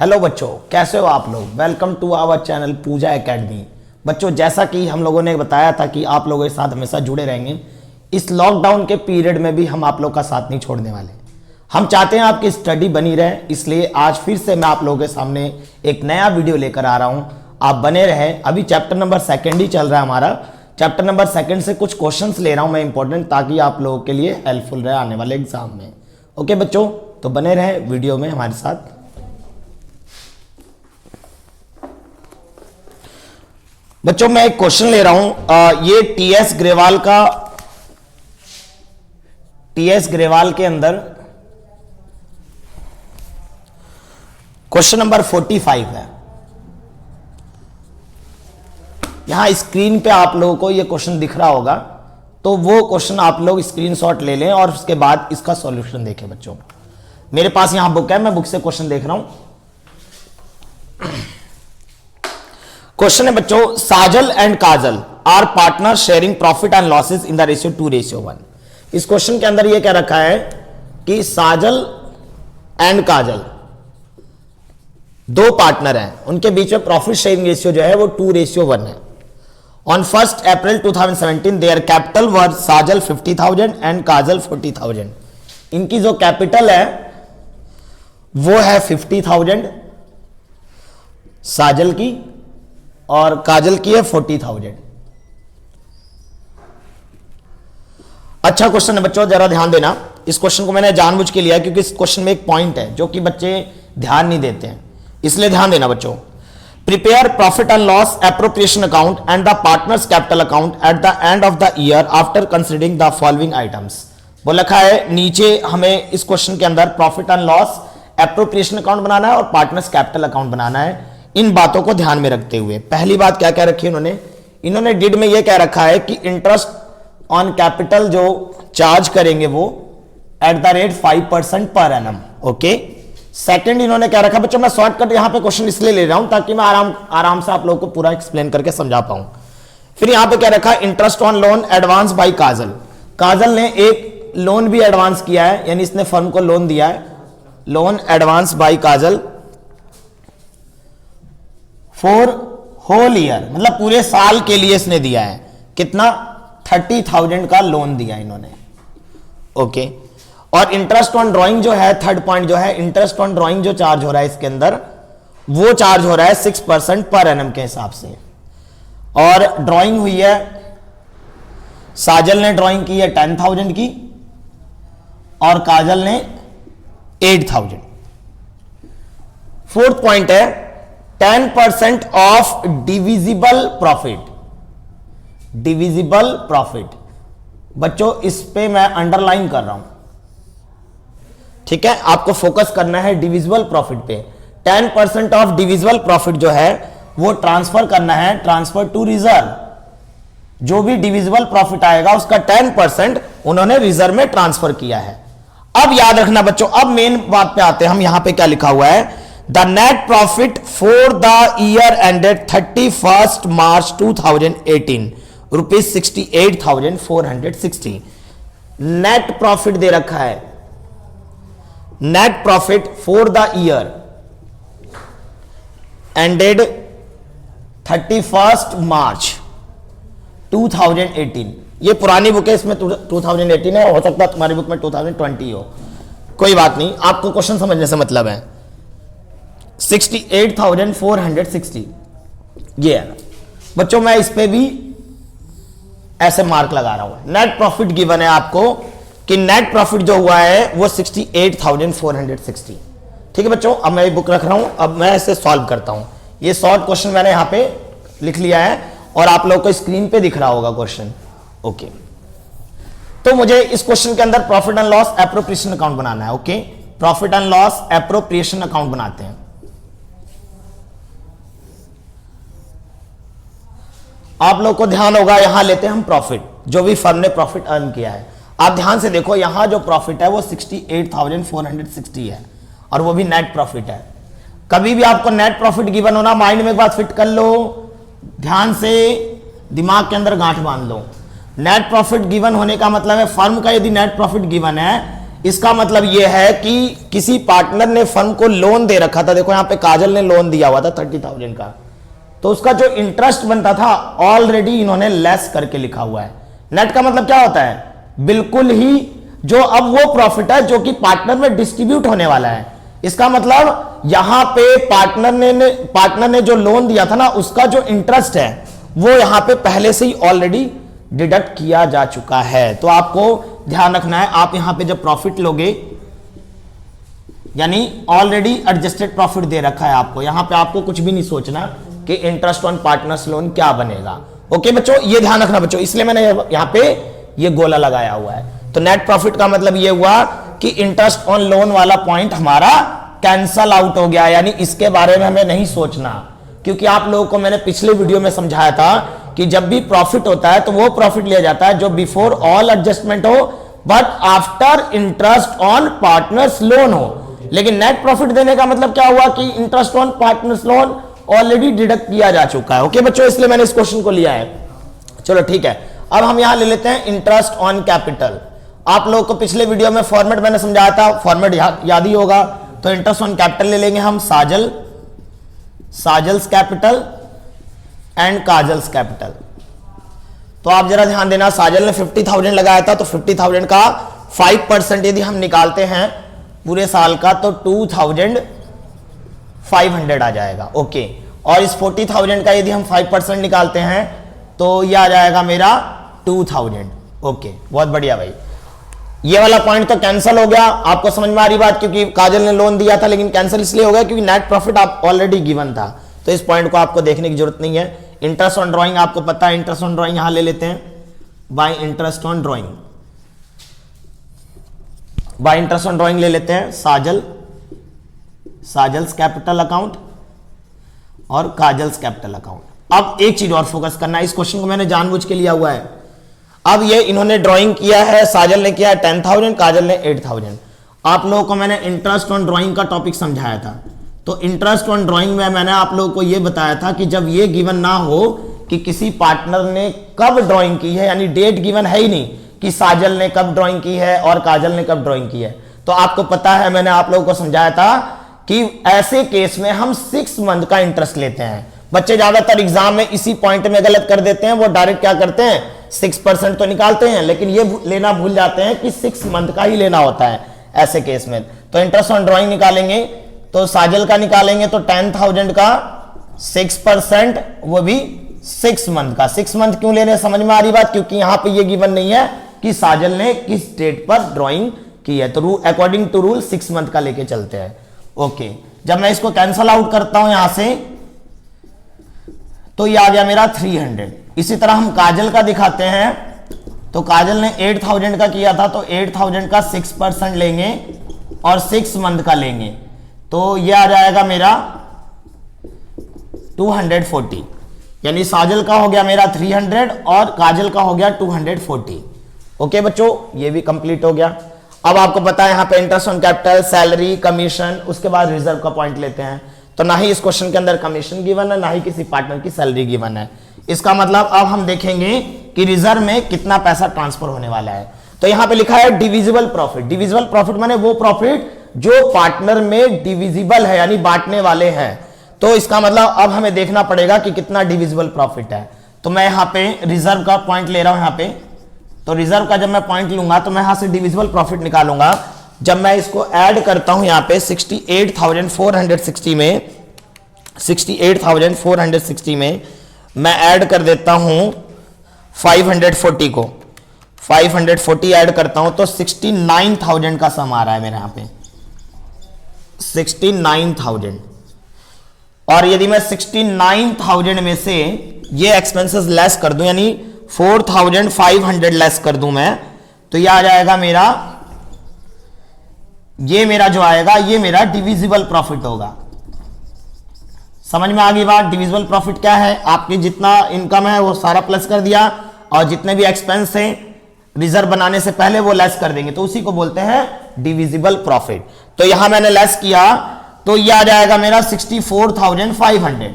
Hello बच्चों, कैसे हो आप लोग। Welcome to our channel Pooja academy. बच्चों, जैसा कि हम लोगों ने बताया था कि आप लोगों के साथ हमेशा जुड़े रहेंगे, इस लॉकडाउन के पीरियड में भी हम आप लोग का साथ नहीं छोड़ने वाले। हम चाहते हैं आपकी स्टडी बनी रहे, इसलिए आज फिर से मैं आप लोगों के सामने एक नया वीडियो लेकर आ रहा हूं। आप बने रहें। अभी चैप्टर नंबर 2 ही चल रहा है हमारा। चैप्टर नंबर 2 से कुछ क्वेश्चंस ले रहा हूं मैं इंपॉर्टेंट, ताकि आप लोगों के लिए हेल्पफुल रहे आने वाले एग्जाम में। ओके बच्चों, तो बने रहे वीडियो में हमारे साथ। बच्चों, मैं एक क्वेश्चन ले रहा हूं। ये टीएस ग्रेवाल के अंदर क्वेश्चन नंबर 45 है। यहां स्क्रीन पे आप लोगों को ये क्वेश्चन दिख रहा होगा, तो वो क्वेश्चन आप लोग स्क्रीनशॉट ले लें और उसके बाद इसका सॉल्यूशन देखें। बच्चों, मेरे पास यहां बुक है, मैं बुक से क्वेश्चन देख रहा हूं। क्वेश्चन है बच्चों, Sajal and Kajal are partner sharing profit and losses in the ratio 2:1। इस क्वेश्चन के अंदर यह कह रखा है कि साजल एंड काजल दो पार्टनर हैं, उनके बीच में प्रॉफिट शेयरिंग रेशियो जो है वो 2:1 है। ऑन 1 अप्रैल 2017 देयर कैपिटल वर साजल 50,000 एंड काजल 40,000। इनकी जो कैपिटल है वो है 50,000 साजल की, और काजल की है 40,000। अच्छा क्वेश्चन है बच्चों, जरा ध्यान देना। इस क्वेश्चन को मैंने जानबूझ के लिया क्योंकि इस क्वेश्चन में एक पॉइंट है जो कि बच्चे ध्यान नहीं देते हैं, इसलिए ध्यान देना बच्चों। Prepare profit and loss appropriation account and the partners capital account at the end of the year after considering the following items. वो लिखा है नीचे, हमें इस क्वेश्चन के अंदर profit and loss appropriation account बनाना है और पार्टनर्स कैपिटल अकाउंट बनाना है। इन बातों को ध्यान में रखते हुए पहली बात क्या कह रखी है इन्होंने डिड में यह कह रखा है कि इंटरेस्ट ऑन कैपिटल जो चार्ज करेंगे वो at the rate 5% per annum. Okay, second इन्होंने क्या रखा बच्चों, मैं शॉर्टकट यहां पे क्वेश्चन इसलिए ले रहा हूं ताकि मैं आराम से आप लोगों को पूरा एक्सप्लेन करके समझा पाऊं। फिर यहां पे क्या रखा, interest on loan advance by Kajal. Kajal ने एक लोन भी एडवांस किया है, यानी इसने फर्म को लोन दिया है। Loan advance by Kajal for whole year, मतलब पूरे साल के लिए इसने दिया है। कितना? 30,000 का लोन दिया इन्होंने। ओके, और इंटरेस्ट ऑन ड्राइंग जो है, थर्ड पॉइंट जो है, इंटरेस्ट ऑन ड्राइंग जो चार्ज हो रहा है इसके अंदर, वो चार्ज हो रहा है 6% पर एनम के हिसाब से। और ड्राइंग हुई है, साजल ने ड्राइंग की है 10,000 की और काजल ने 8,000। फोर्थ पॉइंट है 10% of divisible profit. Divisible profit बच्चों, इस पे मैं अंडरलाइन कर रहा हूं, ठीक है, आपको फोकस करना है डिविजिबल प्रॉफिट पे। 10% ऑफ डिविजिबल प्रॉफिट जो है वो ट्रांसफर करना है, ट्रांसफर टू रिजर्व। जो भी डिविजिबल प्रॉफिट आएगा उसका 10% उन्होंने रिजर्व में ट्रांसफर किया है। अब याद रखना बच्चों, अब मेन बात पे आते हैं हम। यहां पे क्या लिखा हुआ है, the net profit for the year ended 31 March 2018 rupees 68,460। Net profit दे रखा है, net profit for the year ended 31 March 2018। ये पुरानी बुक है, इसमें 2018 है, हो सकता है तुम्हारी बुक में 2020 हो, कोई बात नहीं, आपको क्वेश्चन समझने से मतलब है। 68,460 ये है बच्चों। मैं इस पे भी ऐसे मार्क लगा रहा हूं। नेट प्रॉफिट गिवन है आपको कि नेट प्रॉफिट जो हुआ है वो 68,460। ठीक है बच्चों, अब मैं बुक रख रहा हूं, अब मैं इसे सॉल्व करता हूं। ये शॉर्ट क्वेश्चन मैंने यहां पे लिख लिया है और आप लोगों को स्क्रीन पे दिख रहा होगा क्वेश्चन। ओके, तो मुझे इस क्वेश्चन के अंदर profit and loss appropriation account बनाना है। Okay, profit and loss appropriation account बनाते हैं। आप लोग को ध्यान होगा, यहां लेते हैं हम प्रॉफिट, जो भी फर्म ने प्रॉफिट अर्न किया है। आप ध्यान से देखो, यहां जो प्रॉफिट है वो 68,460 है और वो भी नेट प्रॉफिट है। कभी भी आपको नेट प्रॉफिट गिवन होना, माइंड में एक बात फिट कर लो, ध्यान से दिमाग के अंदर गांठ बांध लो। नेट प्रॉफिट गिवन होने का मतलब है, फर्म का यदि नेट प्रॉफिट गिवन है इसका मतलब यह है कि किसी पार्टनर ने फर्म को लोन दे रखा था, देखो यहां पे काजल ने लोन दिया हुआ था 30,000 का, तो उसका जो इंटरेस्ट बनता था ऑलरेडी इन्होंने लेस करके लिखा हुआ है। नेट का मतलब क्या होता है, बिल्कुल ही जो अब वो प्रॉफिट है जो कि पार्टनर में डिस्ट्रीब्यूट होने वाला है। इसका मतलब यहां पे पार्टनर ने जो लोन दिया था ना, उसका जो इंटरेस्ट है वो यहां पे पहले से ही ऑलरेडी डिडक्ट किया जा चुका है। तो आपको ध्यान रखना है, आप यहां पे जब प्रॉफिट लोगे, यानी ऑलरेडी एडजस्टेड प्रॉफिट दे रखा है आपको, यहां पे आपको कुछ भी नहीं सोचना कि इंटरेस्ट ऑन पार्टनर्स लोन क्या बनेगा। ओके बच्चों, ये ध्यान रखना बच्चों, इसलिए मैंने यहां पे ये गोला लगाया हुआ है। तो नेट प्रॉफिट का मतलब ये हुआ कि इंटरेस्ट ऑन लोन वाला पॉइंट हमारा कैंसल आउट हो गया, यानी इसके बारे में हमें नहीं सोचना, क्योंकि आप लोगों को मैंने पिछले वीडियो में समझाया था कि जब भी प्रॉफिट होता है तो वो प्रॉफिट लिया जाता है जो बिफोर ऑल एडजस्टमेंट हो but after interest on partners loan हो। लेकिन नेट प्रॉफिट देने का मतलब क्या हुआ कि interest on partners loan already deduct किया जा चुका है। ओके बच्चों, इसलिए मैंने इस क्वेश्चन को लिया है। चलो ठीक है, अब हम यहां ले लेते हैं इंटरेस्ट ऑन कैपिटल। आप लोगों को पिछले वीडियो में फॉर्मेट मैंने समझाया था, फॉर्मेट याद ही होगा। तो इंटरेस्ट ऑन कैपिटल ले लेंगे हम, साजल्स कैपिटल एंड काजल्स कैपिटल। तो आप जरा ध्यान देना, साजल ने 50,000 लगाया था, तो 50,000 का 5% यदि हम निकालते हैं पूरे साल का तो 2,500 आ जाएगा। ओके, और इस 40,000 का यदि हम 5% निकालते हैं तो यह आ जाएगा मेरा 2,000। ओके, बहुत बढ़िया भाई। ये वाला पॉइंट तो कैंसिल हो गया, आपको समझ में आ रही बात, क्योंकि काजल ने लोन दिया था, लेकिन कैंसिल इसलिए हो गया क्योंकि नेट प्रॉफिट आप ऑलरेडी गिवन था, तो इस पॉइंट को आपको देखने की जरूरत नहीं है। इंटरेस्ट ऑन ड्राइंग आपको पता है, इंटरेस्ट ऑन ड्राइंग यहां ले लेते हैं, bye interest on drawing, bye interest on drawing ले लेते हैं साजल्स कैपिटल अकाउंट और काजल्स कैपिटल अकाउंट। अब एक चीज और फोकस करना है, इस क्वेश्चन को मैंने जानबूझ के लिया हुआ है। अब ये इन्होंने ड्राइंग किया है, साजल ने किया है 10,000, काजल ने 8,000। आप लोगों को मैंने इंटरेस्ट ऑन ड्राइंग का टॉपिक समझाया था, तो इंटरेस्ट ऑन ड्राइंग में मैंने आप लोगों को यह बताया था कि जब ये गिवन ना हो कि किसी पार्टनर ने कब ड्राइंग की है, यानी डेट गिवन है ही नहीं कि साजल ने कब ड्राइंग की है और काजल ने कब ड्राइंग की है, तो आपको पता है मैंने आप लोगों को समझाया था कि ऐसे केस में हम 6 मंथ का इंटरेस्ट लेते हैं। बच्चे ज्यादातर एग्जाम में इसी पॉइंट में गलत कर देते हैं, वो डायरेक्ट क्या करते हैं 6% तो निकालते हैं, लेकिन ये लेना भूल जाते हैं कि 6 मंथ का ही लेना होता है ऐसे केस में। तो इंटरेस्ट ऑन ड्राइंग निकालेंगे तो साजल का निकालेंगे तो 10,000 का 6%, वो भी 6 मंथ का। 6 मंथ क्यों ले रहे हैं, समझ में आ रही बात, क्योंकि यहां पे ये गिवन नहीं है कि साजल ने किस डेट पर ड्राइंग की है, तो अकॉर्डिंग टू रूल 6 मंथ का लेके चलते हैं। ओके, जब मैं इसको कैंसल आउट करता हूं यहां से तो ये आ गया मेरा 300। इसी तरह हम काजल का दिखाते हैं, तो काजल ने 8,000 का किया था, तो 8,000 का 6% लेंगे और 6 मंथ का लेंगे, तो ये आ जाएगा मेरा 240, यानी साजल का हो गया मेरा 300 और काजल का हो गया 240। ओके बच्चों, ये भी कंप्लीट हो गया। अब आपको पता है यहां पे interest on capital, salary, commission, उसके बाद रिजर्व का पॉइंट लेते हैं। तो ना ही इस क्वेश्चन के अंदर कमीशन गिवन है, ना ही किसी पार्टनर की सैलरी गिवन है। इसका मतलब अब हम देखेंगे कि रिजर्व में कितना पैसा ट्रांसफर होने वाला है। तो यहां पे लिखा है डिविजिबल प्रॉफिट। डिविजिबल प्रॉफिट माने वो प्रॉफिट जो पार्टनर में डिविजिबल है, यानी बांटने वाले हैं। तो इसका मतलब अब हमें देखना पड़ेगा कि कितना डिविजिबल प्रॉफिट है। तो मैं यहां पे रिजर्व का पॉइंट ले रहा हूं यहां पे, तो रिजर्व का जब मैं पॉइंट लूंगा तो मैं यहां से डिविजिबल प्रॉफिट निकालूंगा। जब मैं इसको ऐड करता हूं यहां पे 68,460 में, 68,460 में मैं ऐड कर देता हूं 540 को, 540 ऐड करता हूं तो 69,000 का सम आ रहा है मेरे यहां पे, 69,000। और यदि मैं 69,000 में से ये एक्सपेंसेस लेस कर दूं, यानी 4,500 लेस कर दूं मैं, तो ये आ जाएगा मेरा, ये मेरा जो आएगा ये मेरा डिविजिबल प्रॉफिट होगा। समझ में आ गई बात। डिविजिबल प्रॉफिट क्या है, आपकी जितना इनकम है वो सारा प्लस कर दिया और जितने भी एक्सपेंस हैं रिजर्व बनाने से पहले वो लेस कर देंगे, तो उसी को बोलते हैं डिविजिबल प्रॉफिट। तो यहां मैंने लेस किया तो ये आ जाएगा मेरा 64,500।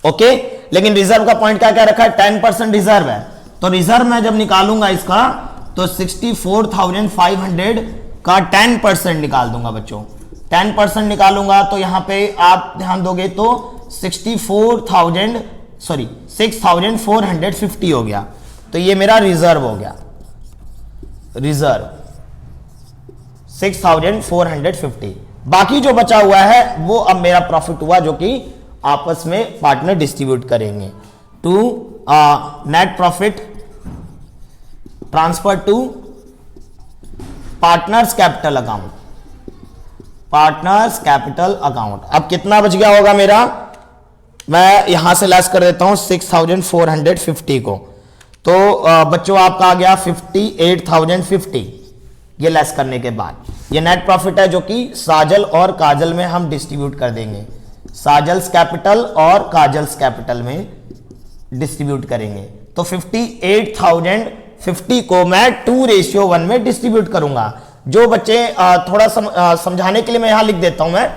ओके, लेकिन रिजर्व का पॉइंट क्या क्या रखा है, 10% रिजर्व है। तो रिजर्व में जब निकालूंगा इसका तो 64,500 का 10% निकाल दूंगा बच्चों, 10% निकालूंगा तो यहां पे आप ध्यान दोगे तो 6,450 हो गया। तो ये मेरा रिजर्व हो गया, रिजर्व 6,450। बाकी जो बचा हुआ है वो अब मेरा प्रॉफिट हुआ, जो कि आपस में पार्टनर डिस्ट्रीब्यूट करेंगे। To net profit transfer to partners capital account, partners capital account. अब कितना बच गया होगा मेरा, मैं यहां से लेस कर देता हूं 6,450 को, तो बच्चों आपका आ गया 58,050। ये लेस करने के बाद ये नेट प्रॉफिट है, जो कि साजल और काजल में हम डिस्ट्रीब्यूट कर देंगे, साजल्स कैपिटल और काजल्स कैपिटल में डिस्ट्रीब्यूट करेंगे। तो 58,050 को मैं 2:1 में डिस्ट्रीब्यूट करूंगा। जो बच्चे थोड़ा समझाने के लिए मैं यहां लिख देता हूं, मैं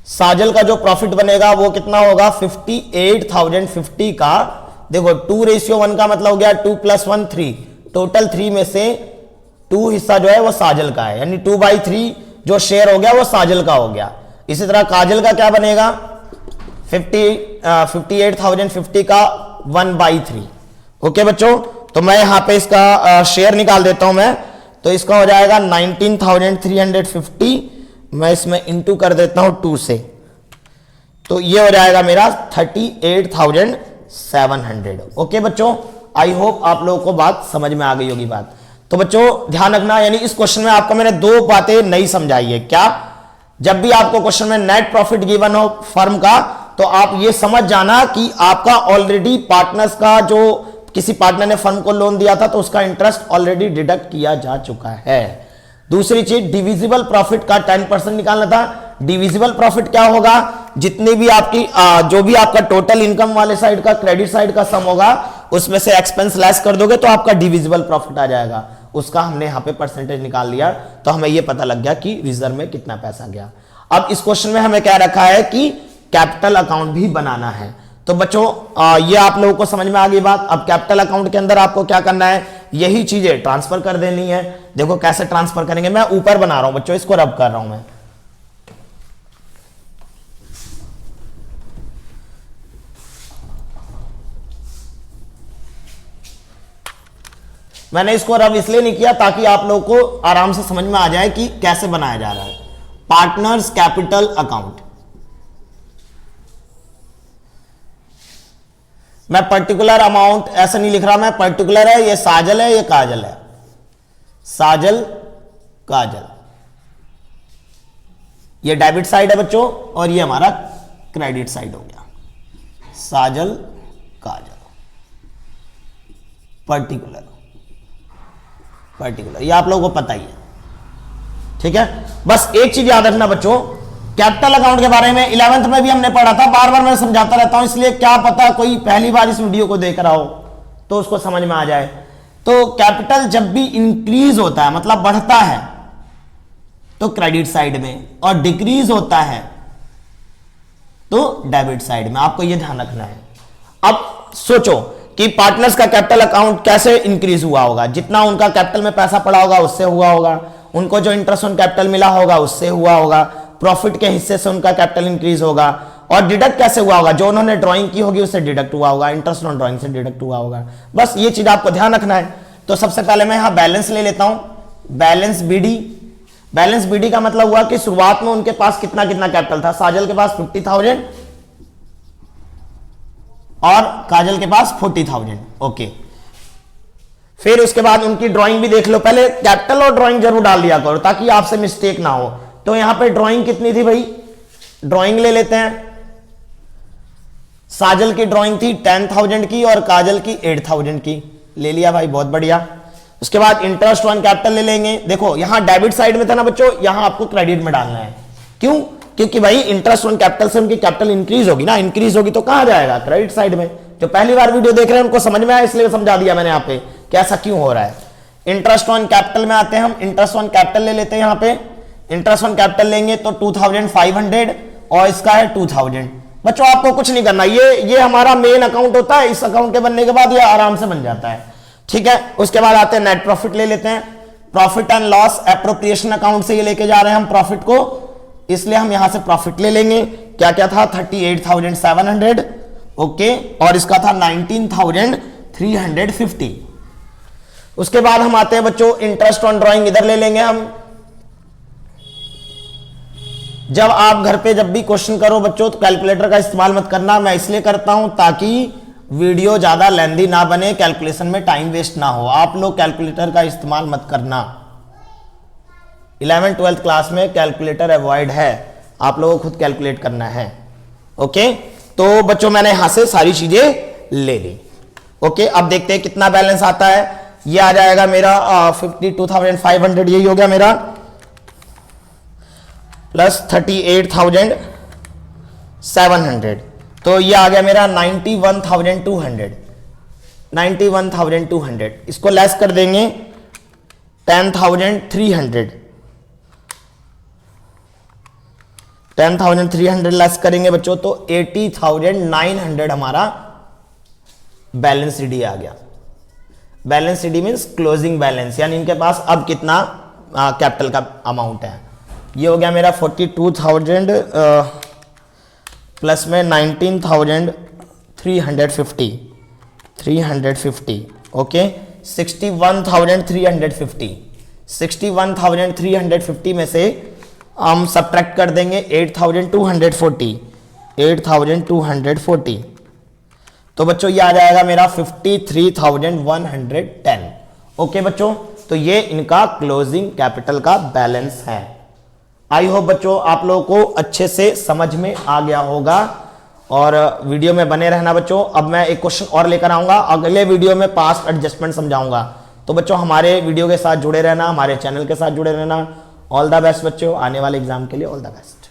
साजल का जो प्रॉफिट बनेगा वो कितना होगा, 58,050 का, देखो 2:1 का मतलब हो गया 2 + 1 3, टोटल 3 में से 2 हिस्सा जो है वो साजल का है, यानी 2/3 जो शेयर हो गया वो साजल का हो गया। इसी तरह काजल का क्या बनेगा, 58,050 का 1/3। ओके बच्चों, तो मैं यहां पे इसका शेयर निकाल देता हूं मैं, तो इसका हो जाएगा 19,350, मैं इसमें इंटू कर देता हूं 2 से, तो ये हो जाएगा मेरा 38,700। ओके बच्चों, आई होप आप लोगों को बात समझ में आ गई होगी बात। तो बच्चों ध्यान रखना, यानी इस क्वेश्चन में आपको मैंने 2 बातें नहीं समझाई है। क्या, जब भी आपको क्वेश्चन में नेट प्रॉफिट गिवन हो फर्म का, तो आप ये समझ जाना कि आपका ऑलरेडी पार्टनर्स का, जो किसी पार्टनर ने फर्म को लोन दिया था तो उसका इंटरेस्ट ऑलरेडी डिडक्ट किया जा चुका है। दूसरी चीज, डिविजिबल प्रॉफिट का 10% निकालना था। डिविजिबल प्रॉफिट क्या होगा, जितनी भी आपकी जो भी आपका टोटल इनकम वाले साइड का, क्रेडिट साइड का सम होगा, उसमें से एक्सपेंस लेस कर दोगे तो आपका डिविजिबल प्रॉफिट आ जाएगा। उसका हमने यहां पे परसेंटेज निकाल लिया, तो हमें यह पता लग गया कि रिजर्व में कितना पैसा गया। अब इस क्वेश्चन में हमें क्या रखा है कि कैपिटल अकाउंट भी बनाना है। तो बच्चों ये आप लोगों को समझ में आ गई बात। अब कैपिटल अकाउंट के अंदर आपको क्या करना है, यही चीजें ट्रांसफर कर देनी है। देखो कैसे ट्रांसफर करेंगे, मैं ऊपर बना रहा हूं बच्चों, इसको रब कर रहा हूं मैंने इसको रब इसलिए नहीं किया ताकि आप लोगों को आराम से समझ में आ जाए कि कैसे बनाया जा रहा है। पार्टनर्स कैपिटल अकाउंट, मैं पर्टिकुलर अमाउंट ऐसा नहीं लिख रहा, मैं पर्टिकुलर है, ये साजल है, ये काजल है, साजल काजल, ये डेबिट साइड है बच्चों, और ये हमारा क्रेडिट साइड हो गया, साजल काजल, पर्टिकुलर, पर्टिकुलर, ये आप लोगों को पता ही है। ठीक है, बस एक चीज याद रखना बच्चों, कैपिटल अकाउंट के बारे में 11th में भी हमने पढ़ा था, बार बार मैं समझाता रहता हूं, इसलिए क्या पता कोई पहली बार इस वीडियो को देख रहा हो तो उसको समझ में आ जाए। तो कैपिटल जब भी इंक्रीज होता है, मतलब बढ़ता है, तो क्रेडिट साइड में, और डिक्रीज होता है तो डेबिट साइड में, आपको यह ध्यान रखना है। अब सोचो कि पार्टनर्स का कैपिटल अकाउंट कैसे इंक्रीज हुआ होगा, जितना उनका कैपिटल में पैसा पड़ा होगा उससे हुआ होगा, उनको जो इंटरेस्ट ऑन कैपिटल मिला होगा उससे हुआ होगा, प्रॉफिट के हिस्से से उनका कैपिटल इंक्रीज होगा, और डिडक्ट कैसे हुआ होगा, जो उन्होंने ड्राइंग की होगी उससे डिडक्ट हुआ होगा, इंटरेस्ट ऑन ड्राइंग से डिडक्ट हुआ होगा। बस ये चीज आपको ध्यान रखना है। तो सबसे पहले मैं यहां बैलेंस ले लेता हूं, बैलेंस बीडी। बैलेंस बीडी का मतलब हुआ कि शुरुआत में उनके पास कितना कितना कैपिटल था, साजल के पास 50,000 और काजल के पास 40,000। ओके, फिर उसके बाद उनकी ड्राइंग भी देख लो, पहले कैपिटल और ड्राइंग जरूर डाल दिया करो ताकि आपसे मिस्टेक ना हो। तो यहां पे ड्राइंग कितनी थी भाई, ड्राइंग ले लेते हैं, साजल की ड्राइंग थी 10,000 की और काजल की 8,000 की, ले लिया भाई, बहुत बढ़िया। उसके बाद इंटरेस्ट ऑन कैपिटल ले लेंगे। देखो यहां डेबिट साइड में था ना बच्चों, यहां आपको क्रेडिट में डालना है। क्यों, क्योंकि भाई इंटरेस्ट ऑन कैपिटल से उनकी कैपिटल इंक्रीज होगी ना, इंक्रीज होगी तो कहां जाएगा, क्रेडिट साइड में। जो पहली बार वीडियो देख रहे हैं उनको समझ में आया, इसलिए समझा दिया मैंने यहां पे कि ऐसा क्यों हो रहा है। इंटरेस्ट ऑन कैपिटल में आते हैं हम, इंटरेस्ट ऑन कैपिटल ले लेते हैं। यहां पे इंटरेस्ट ऑन कैपिटल लेंगे तो 2,500 और इसका है 2,000। बच्चों आपको कुछ नहीं करना, ये हमारा मेन अकाउंट होता है, इस अकाउंट के बनने के बाद ये आराम से बन जाता है। ठीक है, उसके बाद आते हैं नेट प्रॉफिट ले लेते हैं। Profit and loss appropriation account से ये लेके जा रहे हैं हम प्रॉफिट को, इसलिए हम यहां से प्रॉफिट ले लेंगे। क्या क्या था 38,700, ओके, और इसका था 19,350। उसके बाद हम आते हैं बच्चों इंटरेस्ट ऑन ड्राइंग, इधर ले लेंगे हम। जब आप घर पे जब भी क्वेश्चन करो बच्चों तो कैलकुलेटर का इस्तेमाल मत करना, मैं इसलिए करता हूं ताकि वीडियो ज्यादा लेंदी ना बने, कैलकुलेशन में टाइम वेस्ट ना हो। आप लोग कैलकुलेटर का इस्तेमाल मत करना, 11th 12th क्लास में कैलकुलेटर अवॉइड है, आप लोगों को खुद कैलकुलेट करना है। ओके, तो बच्चों मैंने यहां से सारी चीजें ले ली। ओके, अब देखते हैं कितना बैलेंस आता है। ये आ जाएगा मेरा 52,500, यही हो गया मेरा, प्लस 38,700, तो ये आ गया मेरा 91,200। 91,200 इसको लेस कर देंगे 10,300, 10,300 लेस करेंगे बच्चों तो 80,900 हमारा बैलेंस डी आ गया। Balance D means closing balance, यानी इनके पास अब कितना कैपिटल का अमाउंट है। ये हो गया मेरा 42,000 प्लस में 19,350, ओके, 61,350। 61,350 में से हम सब्ट्रैक्ट कर देंगे 8,240, तो बच्चों ये आ जाएगा मेरा 53,110। ओके बच्चों, तो ये इनका क्लोजिंग कैपिटल का बैलेंस है। आई होप बच्चों आप लोगों को अच्छे से समझ में आ गया होगा, और वीडियो में बने रहना बच्चों। अब मैं एक क्वेश्चन और लेकर आऊंगा, अगले वीडियो में पास्ट एडजस्टमेंट समझाऊंगा। तो बच्चों हमारे वीडियो के साथ जुड़े रहना, हमारे चैनल के साथ जुड़े रहना। ऑल द बेस्ट बच्चों, आने वाले एग्जाम के लिए ऑल द बेस्ट।